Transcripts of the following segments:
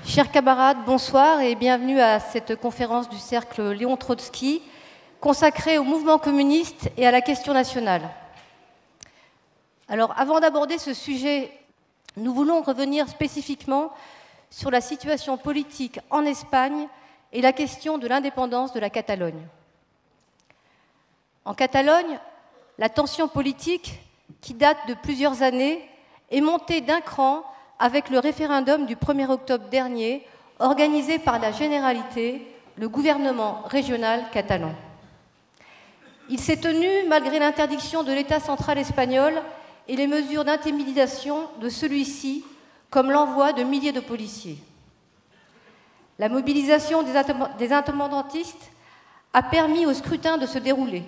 Chers camarades, bonsoir et bienvenue à cette conférence du cercle Léon Trotsky consacrée au mouvement communiste et à la question nationale. Alors, avant d'aborder ce sujet, nous voulons revenir spécifiquement sur la situation politique en Espagne et la question de l'indépendance de la Catalogne. En Catalogne, la tension politique, qui date de plusieurs années, est montée d'un cran avec le référendum du 1er octobre dernier, organisé par la Généralité, le gouvernement régional catalan. Il s'est tenu malgré l'interdiction de l'État central espagnol et les mesures d'intimidation de celui-ci, comme l'envoi de milliers de policiers. La mobilisation des indépendantistes a permis au scrutin de se dérouler.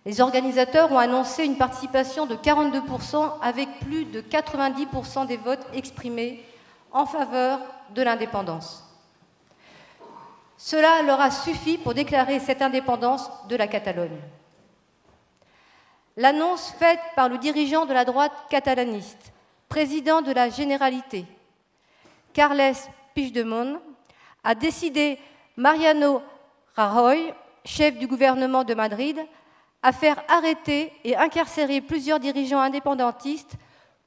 Les organisateurs ont annoncé une participation de 42% avec plus de 90% des votes exprimés en faveur de l'indépendance. Cela leur a suffi pour déclarer cette indépendance de la Catalogne. L'annonce faite par le dirigeant de la droite catalaniste, président de la Généralité, Carles Puigdemont, a décidé Mariano Rajoy, chef du gouvernement de Madrid, à faire arrêter et incarcérer plusieurs dirigeants indépendantistes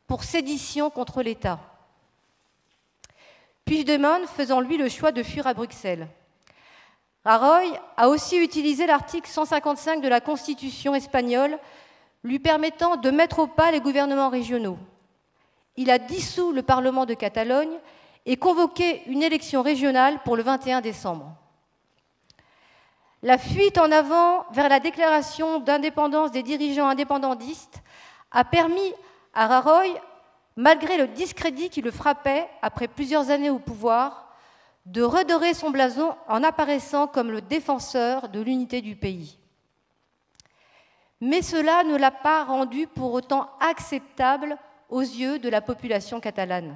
pour sédition contre l'État. Puigdemont faisant lui le choix de fuir à Bruxelles. Rajoy a aussi utilisé l'article 155 de la Constitution espagnole, lui permettant de mettre au pas les gouvernements régionaux. Il a dissous le Parlement de Catalogne et convoqué une élection régionale pour le 21 décembre. La fuite en avant vers la déclaration d'indépendance des dirigeants indépendantistes a permis à Rajoy, malgré le discrédit qui le frappait après plusieurs années au pouvoir, de redorer son blason en apparaissant comme le défenseur de l'unité du pays. Mais cela ne l'a pas rendu pour autant acceptable aux yeux de la population catalane.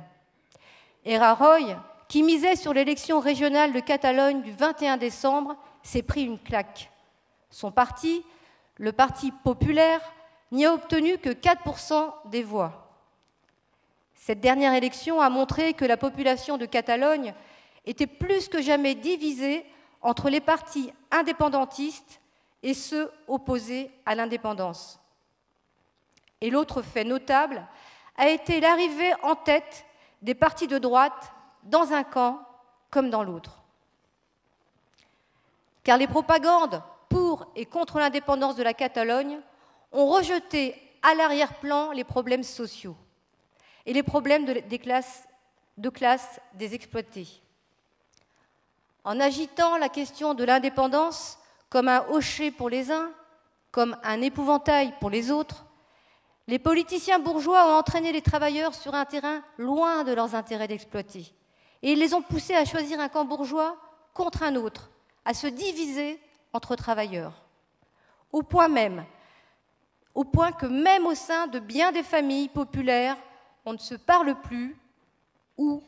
Et Rajoy, qui misait sur l'élection régionale de Catalogne du 21 décembre, s'est pris une claque. Son parti, le Parti populaire, n'y a obtenu que 4% des voix. Cette dernière élection a montré que la population de Catalogne était plus que jamais divisée entre les partis indépendantistes et ceux opposés à l'indépendance. Et l'autre fait notable a été l'arrivée en tête des partis de droite dans un camp comme dans l'autre. Car les propagandes pour et contre l'indépendance de la Catalogne ont rejeté à l'arrière-plan les problèmes sociaux et les problèmes de classe des exploités. En agitant la question de l'indépendance comme un hochet pour les uns, comme un épouvantail pour les autres, les politiciens bourgeois ont entraîné les travailleurs sur un terrain loin de leurs intérêts d'exploiter. Et ils les ont poussés à choisir un camp bourgeois contre un autre, à se diviser entre travailleurs, au point que même au sein de bien des familles populaires, on ne se parle plus ou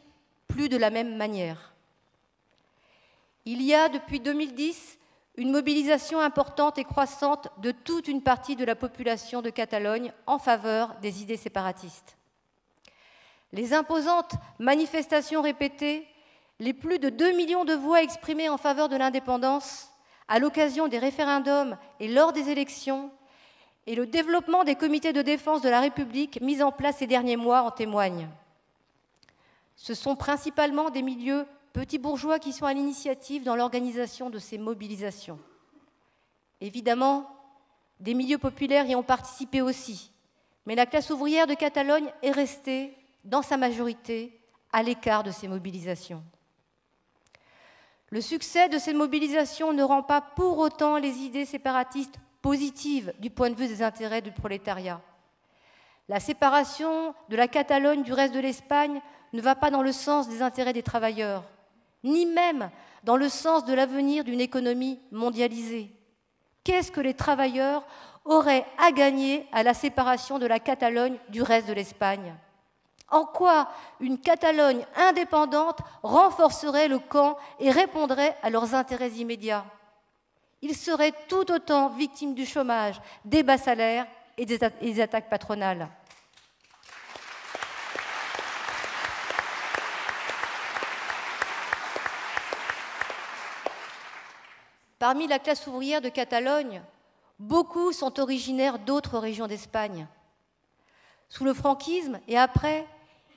plus de la même manière. Il y a depuis 2010 une mobilisation importante et croissante de toute une partie de la population de Catalogne en faveur des idées séparatistes. Les imposantes manifestations répétées, les plus de 2 millions de voix exprimées en faveur de l'indépendance à l'occasion des référendums et lors des élections, et le développement des comités de défense de la République mis en place ces derniers mois en témoignent. Ce sont principalement des milieux petits bourgeois qui sont à l'initiative dans l'organisation de ces mobilisations. Évidemment, des milieux populaires y ont participé aussi, mais la classe ouvrière de Catalogne est restée, dans sa majorité, à l'écart de ces mobilisations. Le succès de ces mobilisations ne rend pas pour autant les idées séparatistes positives du point de vue des intérêts du prolétariat. La séparation de la Catalogne du reste de l'Espagne ne va pas dans le sens des intérêts des travailleurs, ni même dans le sens de l'avenir d'une économie mondialisée. Qu'est-ce que les travailleurs auraient à gagner à la séparation de la Catalogne du reste de l'Espagne ? En quoi une Catalogne indépendante renforcerait le camp et répondrait à leurs intérêts immédiats ? Ils seraient tout autant victimes du chômage, des bas salaires et des attaques patronales. Parmi la classe ouvrière de Catalogne, beaucoup sont originaires d'autres régions d'Espagne. Sous le franquisme et après,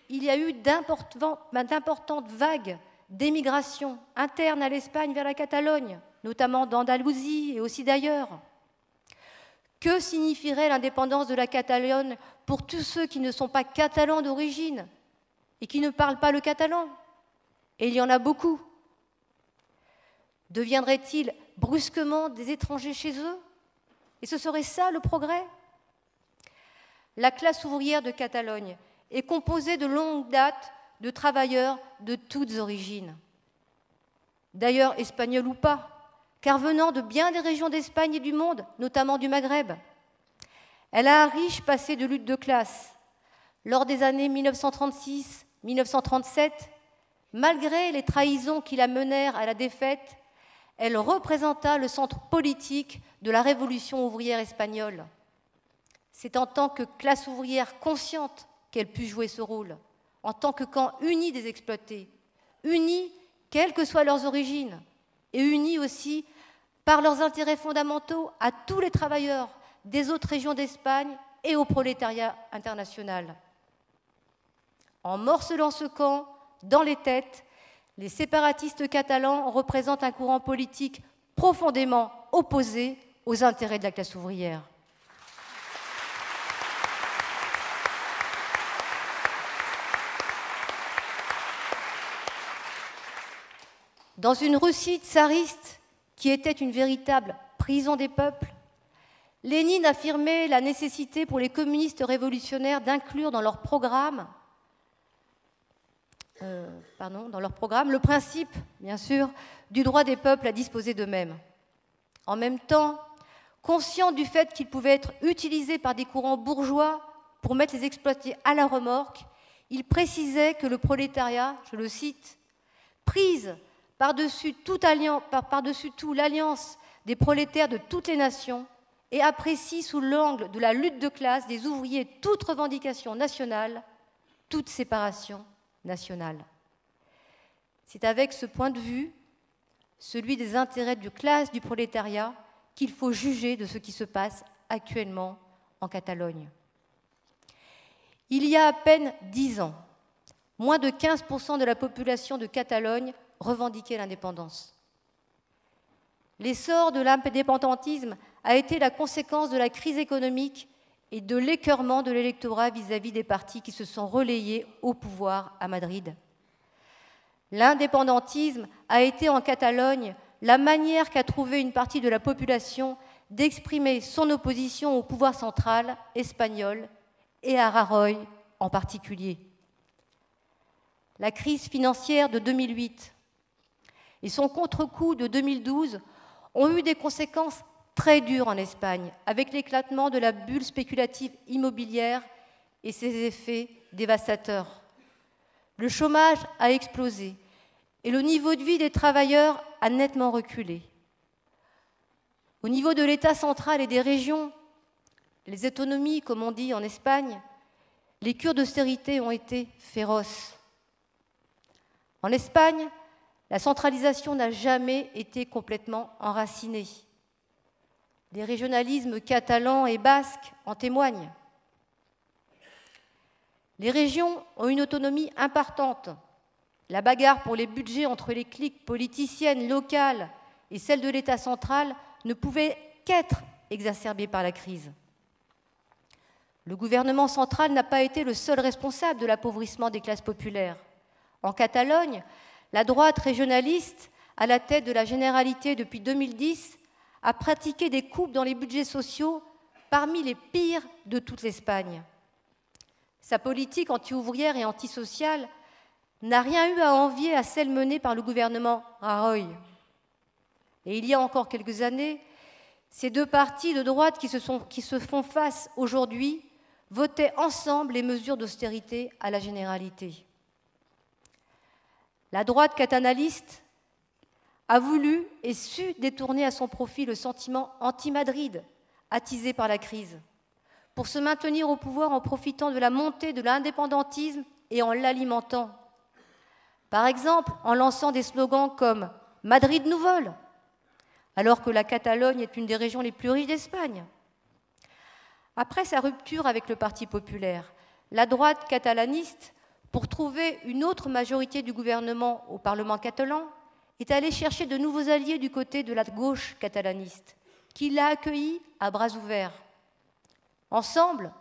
il y a eu d'importantes vagues d'émigration interne à l'Espagne vers la Catalogne, notamment d'Andalousie et aussi d'ailleurs. Que signifierait l'indépendance de la Catalogne pour tous ceux qui ne sont pas catalans d'origine et qui ne parlent pas le catalan? Et il y en a beaucoup. Deviendraient-ils brusquement des étrangers chez eux? Et ce serait ça le progrès? La classe ouvrière de Catalogne est composée de longue date de travailleurs de toutes origines. D'ailleurs, espagnols ou pas, car venant de bien des régions d'Espagne et du monde, notamment du Maghreb. Elle a un riche passé de lutte de classe. Lors des années 1936-1937, malgré les trahisons qui la menèrent à la défaite, elle représenta le centre politique de la révolution ouvrière espagnole. C'est en tant que classe ouvrière consciente qu'elle put jouer ce rôle, en tant que camp uni des exploités, unis quelles que soient leurs origines, et unis aussi par leurs intérêts fondamentaux à tous les travailleurs des autres régions d'Espagne et au prolétariat international. En morcelant ce camp, dans les têtes, les séparatistes catalans représentent un courant politique profondément opposé aux intérêts de la classe ouvrière. Dans une Russie tsariste qui était une véritable prison des peuples, Lénine affirmait la nécessité pour les communistes révolutionnaires d'inclure dans leur programme le principe, bien sûr, du droit des peuples à disposer d'eux-mêmes. En même temps, conscient du fait qu'il pouvait être utilisé par des courants bourgeois pour mettre les exploités à la remorque, il précisait que le prolétariat, je le cite, prise par-dessus tout l'alliance des prolétaires de toutes les nations et apprécie sous l'angle de la lutte de classe des ouvriers toute revendication nationale, toute séparation nationale. C'est avec ce point de vue, celui des intérêts de classe du prolétariat, qu'il faut juger de ce qui se passe actuellement en Catalogne. Il y a à peine 10 ans, moins de 15% de la population de Catalogne revendiquait l'indépendance. L'essor de l'indépendantisme a été la conséquence de la crise économique et de l'écœurement de l'électorat vis-à-vis des partis qui se sont relayés au pouvoir à Madrid. L'indépendantisme a été en Catalogne la manière qu'a trouvé une partie de la population d'exprimer son opposition au pouvoir central espagnol et à Rajoy en particulier. La crise financière de 2008 et son contre-coup de 2012 ont eu des conséquences très dures en Espagne, avec l'éclatement de la bulle spéculative immobilière et ses effets dévastateurs. Le chômage a explosé et le niveau de vie des travailleurs a nettement reculé. Au niveau de l'État central et des régions, les autonomies, comme on dit en Espagne, les cures d'austérité ont été féroces. En Espagne, la centralisation n'a jamais été complètement enracinée. Les régionalismes catalans et basques en témoignent. Les régions ont une autonomie importante. La bagarre pour les budgets entre les cliques politiciennes locales et celles de l'État central ne pouvait qu'être exacerbée par la crise. Le gouvernement central n'a pas été le seul responsable de l'appauvrissement des classes populaires. En Catalogne, la droite régionaliste, à la tête de la Généralité depuis 2010, a pratiqué des coupes dans les budgets sociaux parmi les pires de toute l'Espagne. Sa politique anti-ouvrière et antisociale n'a rien eu à envier à celle menée par le gouvernement Rajoy. Et il y a encore quelques années, ces deux partis de droite qui se font face aujourd'hui votaient ensemble les mesures d'austérité à la Généralité. La droite catalaniste a voulu et su détourner à son profit le sentiment anti-Madrid, attisé par la crise, pour se maintenir au pouvoir en profitant de la montée de l'indépendantisme et en l'alimentant. Par exemple, en lançant des slogans comme « Madrid nous vole », alors que la Catalogne est une des régions les plus riches d'Espagne. Après sa rupture avec le Parti populaire, la droite catalaniste, pour trouver une autre majorité du gouvernement au Parlement catalan, est allée chercher de nouveaux alliés du côté de la gauche catalaniste, qui l'a accueilli à bras ouverts. Ensemble,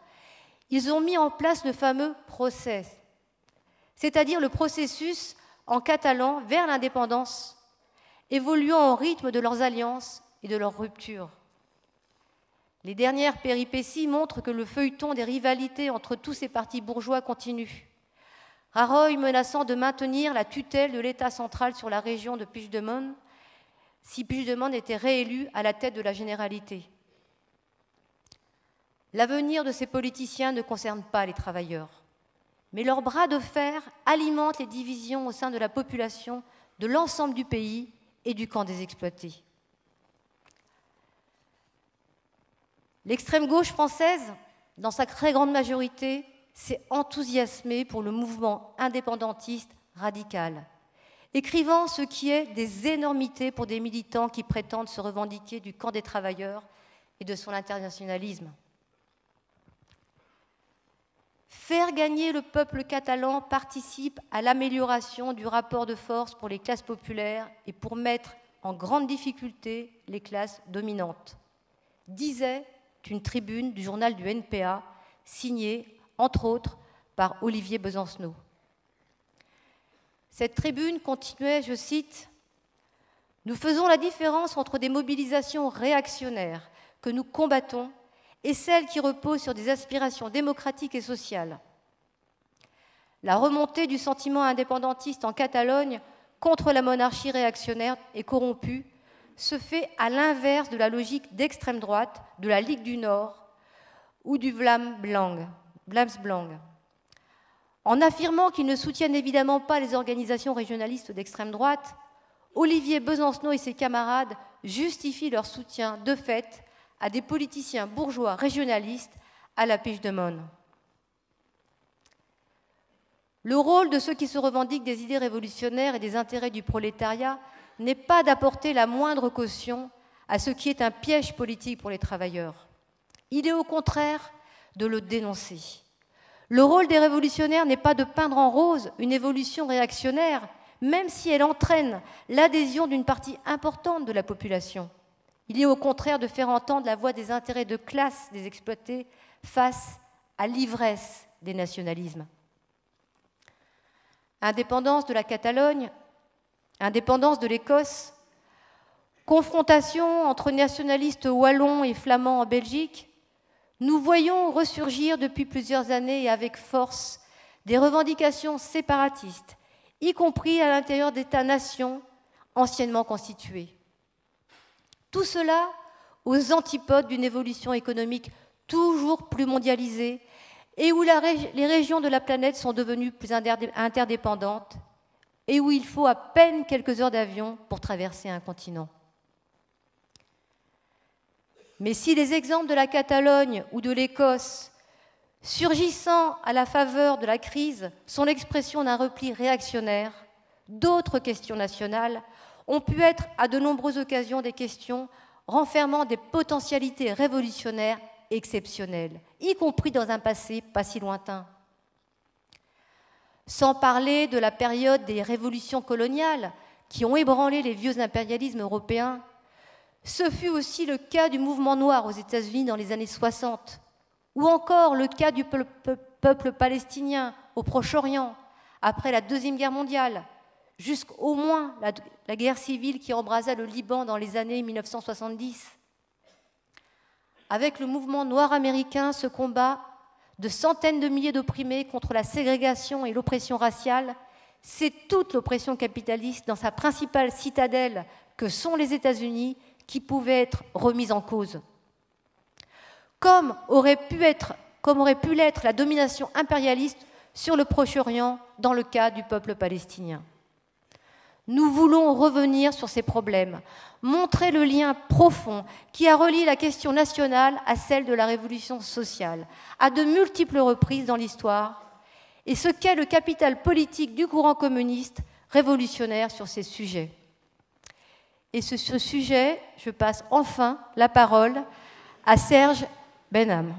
ils ont mis en place le fameux procès, c'est-à-dire le processus en catalan vers l'indépendance, évoluant au rythme de leurs alliances et de leurs ruptures. Les dernières péripéties montrent que le feuilleton des rivalités entre tous ces partis bourgeois continue. Rajoy menaçant de maintenir la tutelle de l'État central sur la région de Puigdemont si Puigdemont était réélu à la tête de la Généralité. L'avenir de ces politiciens ne concerne pas les travailleurs, mais leur bras de fer alimente les divisions au sein de la population de l'ensemble du pays et du camp des exploités. L'extrême gauche française, dans sa très grande majorité, s'est enthousiasmée pour le mouvement indépendantiste radical, écrivant ce qui est des énormités pour des militants qui prétendent se revendiquer du camp des travailleurs et de son internationalisme. Faire gagner le peuple catalan participe à l'amélioration du rapport de force pour les classes populaires et pour mettre en grande difficulté les classes dominantes, disait une tribune du journal du NPA, signée, entre autres, par Olivier Besancenot. Cette tribune continuait, je cite, « Nous faisons la différence entre des mobilisations réactionnaires que nous combattons et celles qui reposent sur des aspirations démocratiques et sociales. La remontée du sentiment indépendantiste en Catalogne contre la monarchie réactionnaire et corrompue se fait à l'inverse de la logique d'extrême droite de la Ligue du Nord ou du Vlaams Belang. En affirmant qu'ils ne soutiennent évidemment pas les organisations régionalistes d'extrême droite, Olivier Besancenot et ses camarades justifient leur soutien de fait à des politiciens bourgeois régionalistes à la Puigdemont. Le rôle de ceux qui se revendiquent des idées révolutionnaires et des intérêts du prolétariat n'est pas d'apporter la moindre caution à ce qui est un piège politique pour les travailleurs. Il est au contraire de le dénoncer. Le rôle des révolutionnaires n'est pas de peindre en rose une évolution réactionnaire, même si elle entraîne l'adhésion d'une partie importante de la population. Il est au contraire de faire entendre la voix des intérêts de classe des exploités face à l'ivresse des nationalismes. Indépendance de la Catalogne, indépendance de l'Écosse, confrontation entre nationalistes wallons et flamands en Belgique, nous voyons ressurgir depuis plusieurs années et avec force des revendications séparatistes, y compris à l'intérieur d'États-nations anciennement constitués. Tout cela aux antipodes d'une évolution économique toujours plus mondialisée et où les régions de la planète sont devenues plus interdépendantes et où il faut à peine quelques heures d'avion pour traverser un continent. Mais si les exemples de la Catalogne ou de l'Écosse, surgissant à la faveur de la crise, sont l'expression d'un repli réactionnaire, d'autres questions nationales ont pu être à de nombreuses occasions des questions renfermant des potentialités révolutionnaires exceptionnelles, y compris dans un passé pas si lointain. Sans parler de la période des révolutions coloniales qui ont ébranlé les vieux impérialismes européens, ce fut aussi le cas du mouvement noir aux États-Unis dans les années 60, ou encore le cas du peuple palestinien au Proche-Orient après la Deuxième Guerre mondiale, jusqu'au moins la guerre civile qui embrasa le Liban dans les années 1970. Avec le mouvement noir américain, ce combat de centaines de milliers d'opprimés contre la ségrégation et l'oppression raciale, c'est toute l'oppression capitaliste dans sa principale citadelle que sont les États-Unis qui pouvait être remise en cause. Comme aurait pu l'être la domination impérialiste sur le Proche-Orient dans le cas du peuple palestinien. Nous voulons revenir sur ces problèmes, montrer le lien profond qui a relié la question nationale à celle de la révolution sociale, à de multiples reprises dans l'histoire, et ce qu'est le capital politique du courant communiste révolutionnaire sur ces sujets. Et sur ce sujet, je passe enfin la parole à Serge Benham.